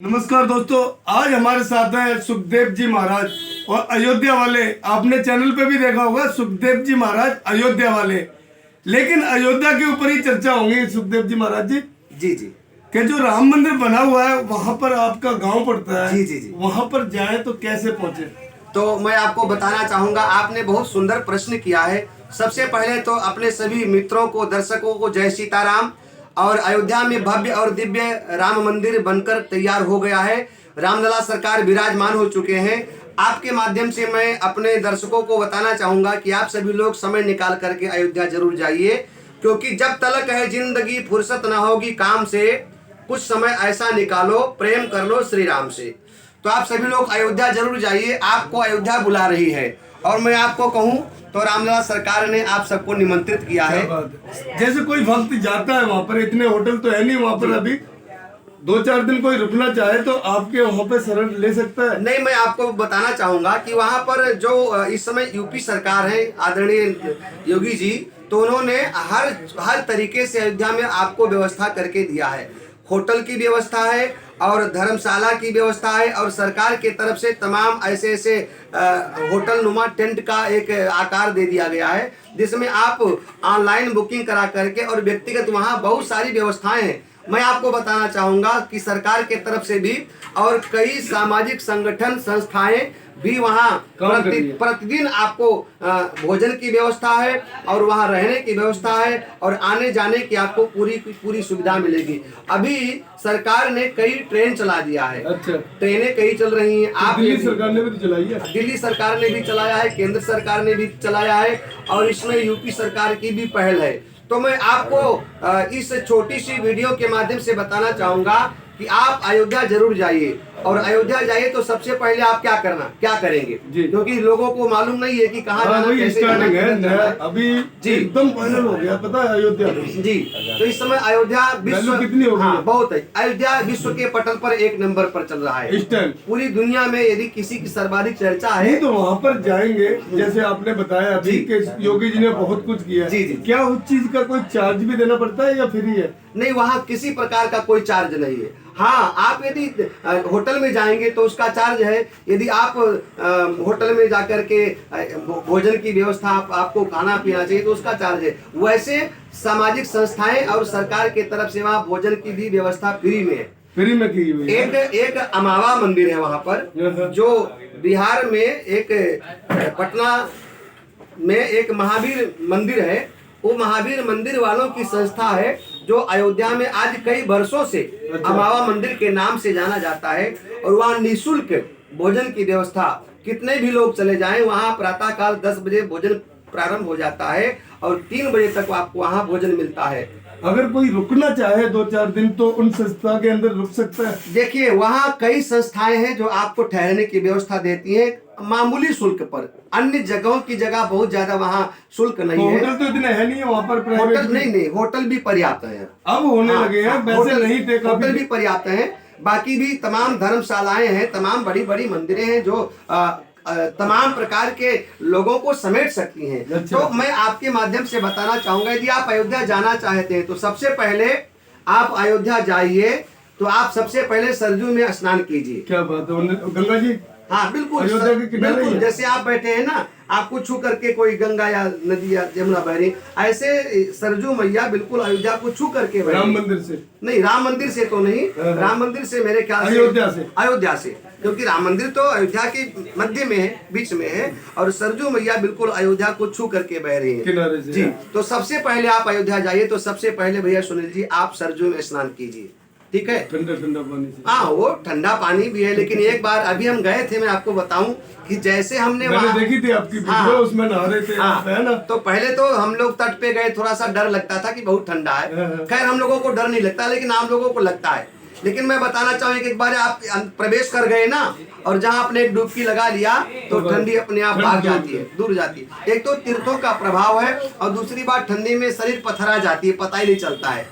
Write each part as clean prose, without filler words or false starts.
नमस्कार दोस्तों, आज हमारे साथ है सुखदेव जी महाराज और अयोध्या वाले। आपने चैनल पे भी देखा होगा सुखदेव जी महाराज अयोध्या वाले, लेकिन अयोध्या के ऊपर ही चर्चा होंगी। सुखदेव जी महाराज जी जी के जो राम मंदिर बना हुआ है वहाँ पर आपका गांव पड़ता है। जी वहाँ पर जाए तो कैसे पहुँचे? तो मैं आपको बताना चाहूंगा, आपने बहुत सुंदर प्रश्न किया है। सबसे पहले तो अपने सभी मित्रों को, दर्शकों को जय सीताराम। और अयोध्या में भव्य और दिव्य राम मंदिर बनकर तैयार हो गया है। रामलला सरकार विराजमान हो चुके हैं। आपके माध्यम से मैं अपने दर्शकों को बताना चाहूंगा कि आप सभी लोग समय निकाल करके अयोध्या जरूर जाइए, क्योंकि जब तलक है जिंदगी फुर्सत ना होगी काम से, कुछ समय ऐसा निकालो प्रेम कर लो श्री राम से। तो आप सभी लोग अयोध्या जरूर जाइए, आपको अयोध्या बुला रही है। और मैं आपको कहूं तो रामलला सरकार ने आप सबको निमंत्रित किया है। जैसे कोई भक्त जाता है वहाँ पर, इतने होटल तो है नहीं वहाँ पर, अभी 2-4 दिन कोई रुकना चाहे तो आपके वहाँ पे शरण ले सकता है? नहीं, मैं आपको बताना चाहूंगा कि वहाँ पर जो इस समय यूपी सरकार है, आदरणीय योगी जी, तो उन्होंने हर तरीके से अयोध्या में आपको व्यवस्था करके दिया है। होटल की व्यवस्था है और धर्मशाला की व्यवस्था है, और सरकार के तरफ से तमाम ऐसे होटल नुमा टेंट का एक आकार दे दिया गया है, जिसमें आप ऑनलाइन बुकिंग करा करके और व्यक्तिगत वहाँ बहुत सारी व्यवस्थाएं हैं। मैं आपको बताना चाहूँगा कि सरकार के तरफ से भी और कई सामाजिक संगठन संस्थाएं भी वहाँ प्रतिदिन आपको भोजन की व्यवस्था है, और वहाँ रहने की व्यवस्था है, और आने जाने की आपको पूरी सुविधा मिलेगी। अभी सरकार ने कई ट्रेन चला दिया है। अच्छा, ट्रेनें कई चल रही हैं। आप दिल्ली सरकार ने भी तो चलाई है। दिल्ली सरकार ने भी चलाया है, केंद्र सरकार ने भी चलाया है, और इसमें यूपी सरकार की भी पहल है। तो मैं आपको इस छोटी सी वीडियो के माध्यम से बताना चाहूंगा कि आप अयोध्या जरूर जाइए। और अयोध्या जाइए तो सबसे पहले आप क्या करेंगे, क्योंकि लोगों को मालूम नहीं है कि कहाँ जाना, कैसे जाना है। अभी जी एकदम फाइनल हो गया, पता है अयोध्या जी। तो इस समय अयोध्या विश्व कितनी हो गई? बहुत है। अयोध्या विश्व के पटल पर 1 नंबर पर चल रहा है इस टाइम। पूरी दुनिया में यदि किसी की सर्वाधिक चर्चा है तो वहाँ पर जाएंगे। जैसे आपने बताया अभी कि योगी जी ने बहुत कुछ किया। जी। क्या उस चीज का कोई चार्ज भी देना पड़ता है या फ्री है? नहीं, वहाँ किसी प्रकार का कोई चार्ज नहीं है। हाँ, आप यदि होटल में जाएंगे तो उसका चार्ज है। यदि आप होटल में जाकर के भोजन की व्यवस्था, आपको खाना पीना चाहिए तो उसका चार्ज है। वैसे सामाजिक संस्थाएं और सरकार के तरफ से वहाँ भोजन की भी व्यवस्था फ्री में है। फ्री में की हुई है। एक अमावा मंदिर है वहाँ पर, जो बिहार में एक पटना में एक महावीर मंदिर है। वो महावीर मंदिर वालों की संस्था है, जो अयोध्या में आज कई वर्षों से अमावा मंदिर के नाम से जाना जाता है। और वहाँ निःशुल्क भोजन की व्यवस्था, कितने भी लोग चले जाएं, वहाँ प्रातः काल 10 बजे भोजन प्रारंभ हो जाता है और 3 बजे तक आपको वहाँ भोजन मिलता है। अगर कोई रुकना चाहे 2-4 दिन तो उन संस्था के अंदर रुक सकता है? देखिए, वहाँ कई संस्थाएं हैं जो आपको ठहरने की व्यवस्था देती हैं मामूली शुल्क पर। अन्य जगहों की जगह बहुत ज्यादा वहाँ शुल्क नहीं है। होटल तो इतने है नहीं है वहाँ पर। होटल नहीं, होटल भी पर्याप्त है, अब होने लगे हैं। वैसे नहीं थे, होटल भी पर्याप्त है। बाकी भी तमाम धर्मशालाएं हैं, तमाम बड़ी बड़ी मंदिरें हैं जो तमाम प्रकार के लोगों को समेट सकती हैं। अच्छा। तो मैं आपके माध्यम से बताना चाहूंगा, यदि आप अयोध्या जाना चाहते हैं तो सबसे पहले आप अयोध्या जाइए तो आप सबसे पहले सरजू में स्नान कीजिए। क्या बात है, गंगा जी? हाँ बिल्कुल, अयोध्या के किनारे बिल्कुल। जैसे आप बैठे हैं ना, आपको छू करके कोई गंगा या नदी या जमुना बह रही, ऐसे सरजू मैया बिल्कुल अयोध्या को छू करके बह रही। राम मंदिर से नहीं, राम मंदिर से तो नहीं, राम मंदिर से मेरे ख्याल से अयोध्या से, क्योंकि राम मंदिर तो अयोध्या के मध्य में है, बीच में है, और सरजू मैया बिल्कुल अयोध्या को छू करके बह रही है किनारे से। जी। तो सबसे पहले आप अयोध्या जाइए तो सबसे पहले भैया सुनील जी, आप सरजू में स्नान कीजिए, ठीक है? ठंडा ठंडा पानी से। हाँ, वो ठंडा पानी भी है, लेकिन एक बार अभी हम गए थे, मैं आपको बताऊं कि जैसे हमने मैंने देखी थी आपकी वीडियो, उसमें नहा रहे थे आप, है ना? तो पहले तो हम लोग तट पे गए, थोड़ा सा डर लगता था कि बहुत ठंडा है। खैर, हम लोगों को डर नहीं लगता, लेकिन आप लोगों को लगता है। लेकिन मैं बताना चाहूँ कि एक बार आप प्रवेश कर गए ना, और जहाँ आपने एक डुबकी लगा लिया तो ठंडी अपने आप भाग जाती है, दूर जाती है। एक तो तीर्थों का प्रभाव है, और दूसरी बात ठंडी में शरीर पथरा जाती है, पता ही नहीं चलता है।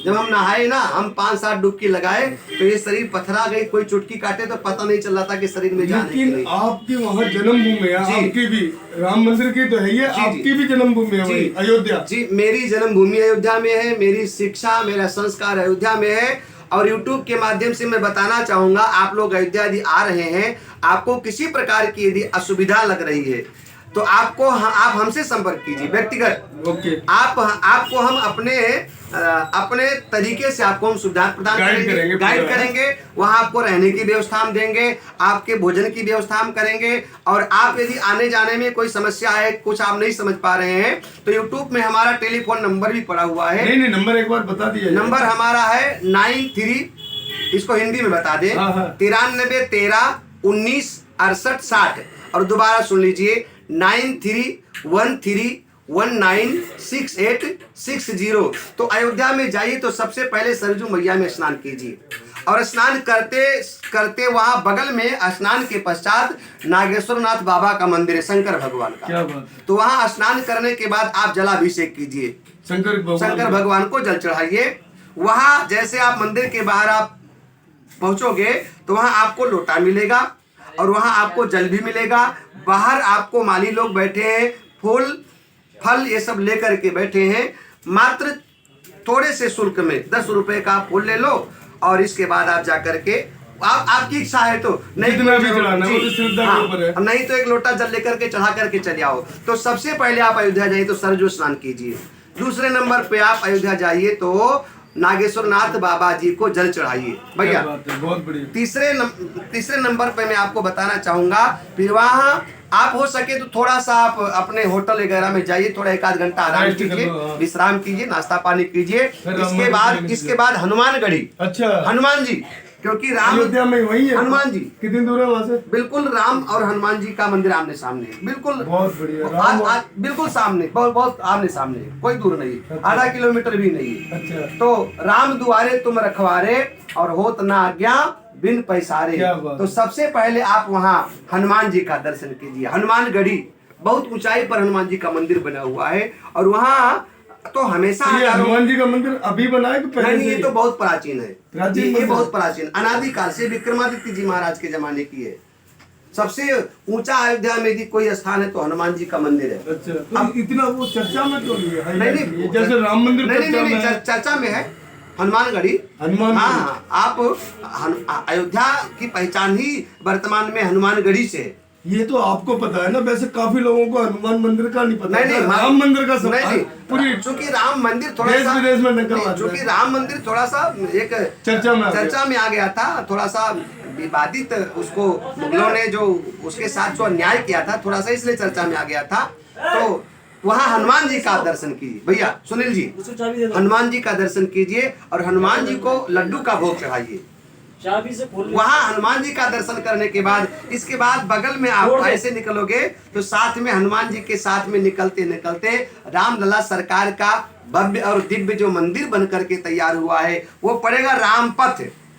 जब हम नहाए ना, हम 5-7 डुबकी लगाए तो ये शरीर पथरा गई, कोई चुटकी काटे तो पता नहीं चल रहा था कि शरीर में जाने की नहीं। आपकी वहाँ जन्मभूमि है, आपकी भी राम मंदिर की तो है ही, आपकी भी जन्मभूमि है अयोध्या। जी, मेरी जन्मभूमि अयोध्या में है, मेरी शिक्षा, मेरा संस्कार अयोध्या में है। और YouTube के माध्यम से मैं बताना चाहूंगा, आप लोग अयोध्या यदि आ रहे हैं, आपको किसी प्रकार की यदि असुविधा लग रही है तो आप हमसे संपर्क कीजिए व्यक्तिगत। ओके। आपको हम अपने तरीके से आपको हम सुविधा प्रदान करेंगे, गाइड करेंगे। वहां आपको रहने की व्यवस्था हम देंगे, आपके भोजन की व्यवस्था हम करेंगे। और आप यदि आने जाने में कोई समस्या है, कुछ आप नहीं समझ पा रहे हैं, तो यूट्यूब में हमारा टेलीफोन नंबर भी पड़ा हुआ है। नहीं, नंबर एक बार बता दिया। नंबर हमारा है 93, इसको हिंदी में बता दें, 93 13 19 68 60। और दोबारा सुन लीजिए, 9313196860। तो अयोध्या में जाइए तो सबसे पहले सरजू मैया में स्नान कीजिए, और स्नान करते करते वहां बगल में स्नान के पश्चात नागेश्वर नाथ बाबा का मंदिर है, शंकर भगवान का। क्या बात है। तो वहां स्नान करने के बाद आप जलाभिषेक कीजिए, शंकर भगवान को जल चढ़ाइए। वहां जैसे आप मंदिर के बाहर आप पहुंचोगे तो वहां आपको लोटा मिलेगा और वहां आपको जल भी मिलेगा। बाहर आपको माली लोग बैठे हैं, फूल फल ये सब लेकर के बैठे हैं। मात्र थोड़े से शुल्क में 10 रुपए का फूल ले लो, और इसके बाद आप जाकर के आपकी इच्छा है तो नहीं तो एक लोटा जल लेकर के चढ़ा करके चले आओ। तो सबसे पहले आप अयोध्या जाइए तो सरजू स्नान कीजिए। दूसरे नंबर पे आप अयोध्या जाइए तो नागेश्वर नाथ बाबा जी को जल चढ़ाइए भैया। बहुत बढ़िया। तीसरे नंबर पे मैं आपको बताना चाहूंगा, फिर वहाँ आप हो सके तो थोड़ा सा आप अपने होटल वगैरह में जाइए, थोड़ा 1 आध घंटा आराम कीजिए, विश्राम कीजिए, नाश्ता पानी कीजिए। इसके बाद हनुमानगढ़ी। अच्छा। हनुमान जी, क्योंकि राम अयोध्या में वही है। हनुमान जी कितनी दूर है वहाँ से? बिल्कुल राम और हनुमान जी का मंदिर आमने सामने है, बिल्कुल। बहुत बढ़िया। बिल्कुल सामने, बहुत आमने सामने है, कोई दूर नहीं। अच्छा। आधा किलोमीटर भी नहीं है। अच्छा। तो राम दुआरे तुम रखवारे, और होत ना आज्ञा बिन पैसारे। तो सबसे पहले आप वहाँ हनुमान जी का दर्शन कीजिए। हनुमानगढ़ी बहुत ऊंचाई पर हनुमान जी का मंदिर बना हुआ है, और वहाँ तो हमेशा हनुमान जी का मंदिर अभी बना है कि पहले नहीं? ये तो बहुत प्राचीन है, ये बहुत प्राचीन अनादिकाल से विक्रमादित्य जी महाराज के जमाने की है। सबसे ऊंचा अयोध्या में यदि कोई स्थान है तो हनुमान जी का मंदिर है। अच्छा। तो अब इतना वो चर्चा में क्यों नहीं है? नहीं, जैसे राम मंदिर नहीं, चर्चा में है हनुमानगढ़ी। हाँ, आप अयोध्या की पहचान ही वर्तमान में हनुमानगढ़ी से है। ये तो आपको पता है ना, वैसे काफी लोगों को हनुमान मंदिर का नहीं पता। नहीं, राम मंदिर का सब पूरी, चूंकि राम मंदिर थोड़ा सा विदेश में चूंकि राम मंदिर थोड़ा सा एक चर्चा में आ गया था, थोड़ा सा विवादित, उसको मुगलों ने जो उसके साथ जो अन्याय किया था थोड़ा सा, इसलिए चर्चा में आ गया था। तो वहाँ हनुमान जी का दर्शन कीजिए भैया, सुनील जी, हनुमान जी का दर्शन कीजिए और हनुमान जी को लड्डू का भोग चढ़ाइए। वहाँ हनुमान जी का दर्शन करने के बाद इसके बाद बगल में आप ऐसे निकलोगे तो साथ में हनुमान जी के साथ में निकलते निकलते रामलला सरकार का भव्य और दिव्य जो मंदिर बन करके तैयार हुआ है वो पड़ेगा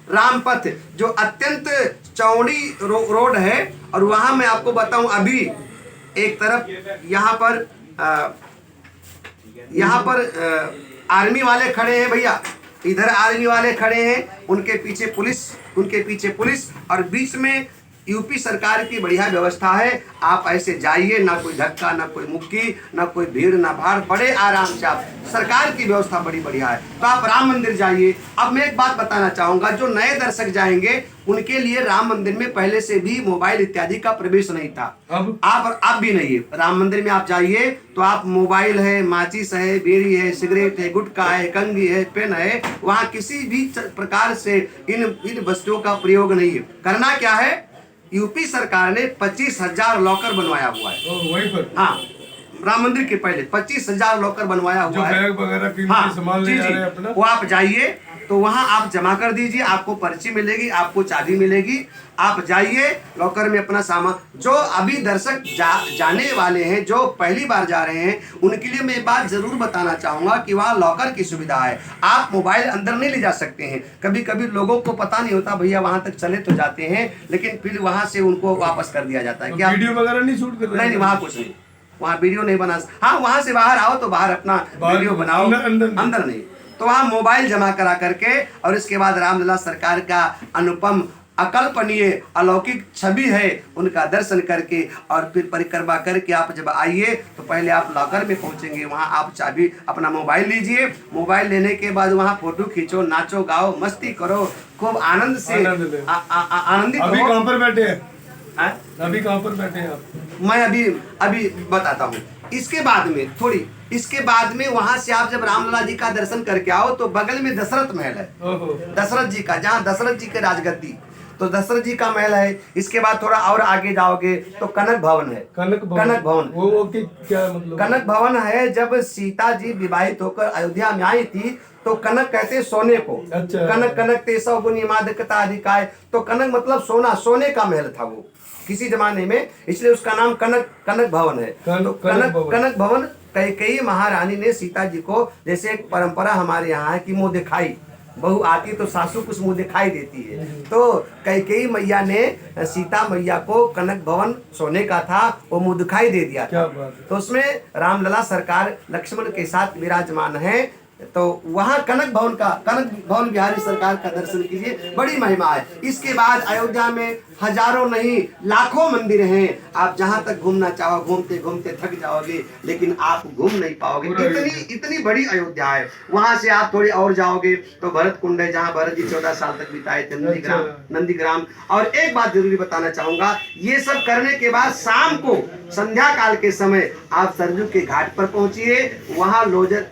रामपथ, जो अत्यंत चौड़ी रोड है। और वहाँ मैं आपको बताऊं, अभी एक तरफ यहाँ पर आर्मी वाले खड़े हैं भैया, इधर आर्मी वाले खड़े हैं, उनके पीछे पुलिस, और बीच में यूपी सरकार की बढ़िया व्यवस्था है। आप ऐसे जाइए, ना कोई धक्का, ना कोई मुक्की, ना कोई भीड़, ना भाड़, बड़े आराम से आप, सरकार की व्यवस्था बड़ी बढ़िया है। तो आप राम मंदिर जाइए। अब मैं एक बात बताना चाहूंगा, जो नए दर्शक जाएंगे उनके लिए राम मंदिर में पहले से भी मोबाइल इत्यादि का प्रवेश नहीं था। अब भी नहीं है। राम मंदिर में आप जाइए तो आप मोबाइल है, माचिस है, बीड़ी है, सिगरेट है, गुटखा है, कंघी है, पेन है, वहाँ किसी भी प्रकार से इन वस्तुओं का प्रयोग नहीं है। करना क्या है, यूपी सरकार ने 25,000 लॉकर बनवाया हुआ है। वहीं पर? हाँ, राम मंदिर के पहले 25,000 लॉकर बनवाया हुआ है। बैग वगैरह की सामान ले जा रहे हैं अपना। वो आप जाइए तो वहाँ आप जमा कर दीजिए, आपको पर्ची मिलेगी, आपको चाबी मिलेगी। आप जाइए लॉकर में अपना सामान। जो अभी दर्शक जाने वाले हैं, जो पहली बार जा रहे हैं, उनके लिए मैं बात जरूर बताना चाहूँगा कि वहाँ लॉकर की सुविधा है। आप मोबाइल अंदर नहीं ले जा सकते हैं। कभी कभी लोगों को पता नहीं होता, भैया वहाँ तक चले तो जाते हैं, लेकिन फिर वहाँ से उनको वापस कर दिया जाता है। क्या वीडियो वगैरह नहीं शूट कर रहे? नहीं, वहाँ कुछ नहीं, वहाँ वीडियो नहीं बना। हाँ, वहाँ से बाहर आओ तो बाहर अपना वीडियो बनाओ, अंदर नहीं। तो वहाँ मोबाइल जमा करा करके और इसके बाद रामलला सरकार का अनुपम अकल्पनीय अलौकिक छवि है उनका दर्शन करके और फिर परिक्रमा करके आप जब आइए तो पहले आप लॉकर में पहुंचेंगे, वहां आप चाबी अपना मोबाइल लीजिए, मोबाइल लेने के बाद वहां फोटो खींचो, नाचो गाओ, मस्ती करो, खूब आनंद से आनंदित अभी हो। कहाँ पर बैठे हैं? हैं? अभी कहाँ पर बैठे हैं आप? मैं अभी बताता हूँ। इसके बाद में वहां से आप जब रामलला जी का दर्शन करके आओ तो बगल में दशरथ महल है, ओहो। दशरथ जी का, जहाँ दशरथ जी के राजगद्दी, तो दशरथ जी का महल है। इसके बाद थोड़ा और आगे जाओगे तो कनक भवन है। कनक भवन वो क्या मतलब? कनक भवन है, जब सीता जी विवाहित होकर अयोध्या में आई थी तो कनक कहते सोने को। अच्छा। कनक कनक तेसव गुनी मादकता अधिकाय, तो कनक मतलब सोना, सोने का महल था वो किसी जमाने में, इसलिए उसका नाम कनक भवन है। तो कनक भवन कई महारानी ने सीता जी को, जैसे एक परंपरा हमारे यहाँ है कि मुंह दिखाई, बहू आती तो सासू कुछ मुंह दिखाई देती है, तो कई मैया ने सीता मैया को कनक भवन सोने का था वो मुंह दिखाई दे दिया था। तो उसमें रामलला सरकार लक्ष्मण के साथ विराजमान है। तो वहाँ कनक भवन बिहारी सरकार का दर्शन कीजिए, बड़ी महिमा है। इसके बाद अयोध्या में हजारों नहीं लाखों मंदिर हैं, आप जहाँ तक घूमना चाहो घूमते घूमते थक जाओगे लेकिन आप घूम नहीं पाओगे, इतनी बड़ी अयोध्या है। वहां से आप थोड़ी और जाओगे तो भरत कुंड है, जहाँ भरत जी 14 साल तक बिताए थे, नंदीग्राम। और एक बात जरूरी बताना चाहूंगा, ये सब करने के बाद शाम को संध्या काल के समय आप सरजू के घाट पर पहुंचिए, वहाँ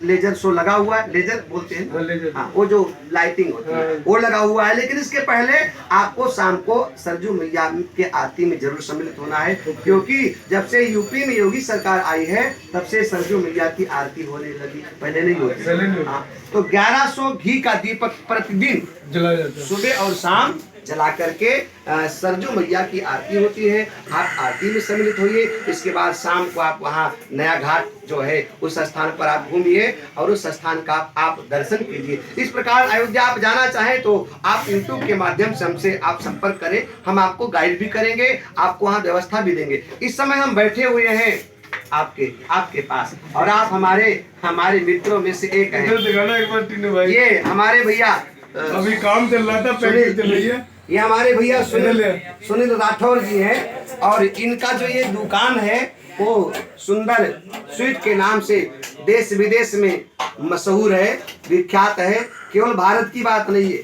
लेजर शो लगा हुआ है, लेजर बोलते हैं, हाँ, वो जो लाइटिंग होती है वो लगा हुआ है। लेकिन इसके पहले आपको शाम को सरजू मैया के आरती में जरूर सम्मिलित होना है, क्योंकि जब से यूपी में योगी सरकार आई है तब से सरजू मैया की आरती होने लगी, पहले नहीं होती। हाँ, तो 1100 घी का दीपक प्रतिदिन जलाया जाता है, सुबह और शाम जला करके सरजू मैया की आरती होती है। आप आरती में सम्मिलित होइए। इसके बाद शाम को आप वहाँ नया घाट जो है उस स्थान पर आप घूमिए और उस स्थान का आप दर्शन कीजिए। इस प्रकार अयोध्या आप जाना चाहें तो आप YouTube के माध्यम से हमसे आप संपर्क करें, हम आपको गाइड भी करेंगे, आपको वहाँ व्यवस्था भी देंगे। इस समय हम बैठे हुए हैं आपके पास और आप हमारे मित्रों में से एक हैं। ये हमारे भैया, अभी काम चल रहा था, पैकेज चल रही है। ये हमारे भैया सुनील राठौर जी हैं और इनका जो ये दुकान है वो सुंदर स्वीट के नाम से देश विदेश में मशहूर है, विख्यात है। केवल भारत की बात नहीं है,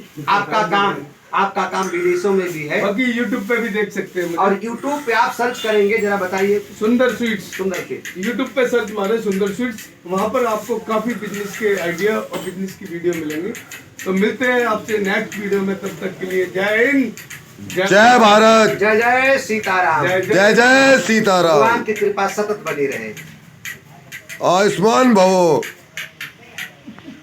आपका काम विदेशों में भी है। बाकी YouTube पे भी देख सकते हैं और YouTube पे आप सर्च करेंगे, जरा बताइए। सुंदर स्वीट्स, सुंदर के YouTube पे सर्च मारे सुंदर स्वीट्स, वहाँ पर आपको काफी बिजनेस के आइडिया और बिजनेस की वीडियो मिलेंगे। तो मिलते हैं आपसे नेक्स्ट वीडियो में, तब तक के लिए जय हिंद, जय भारत, जय जय सीताराम, जय जय सीताराम। भगवान की कृपा सतत बनी रहे। आयुष्मान भवो।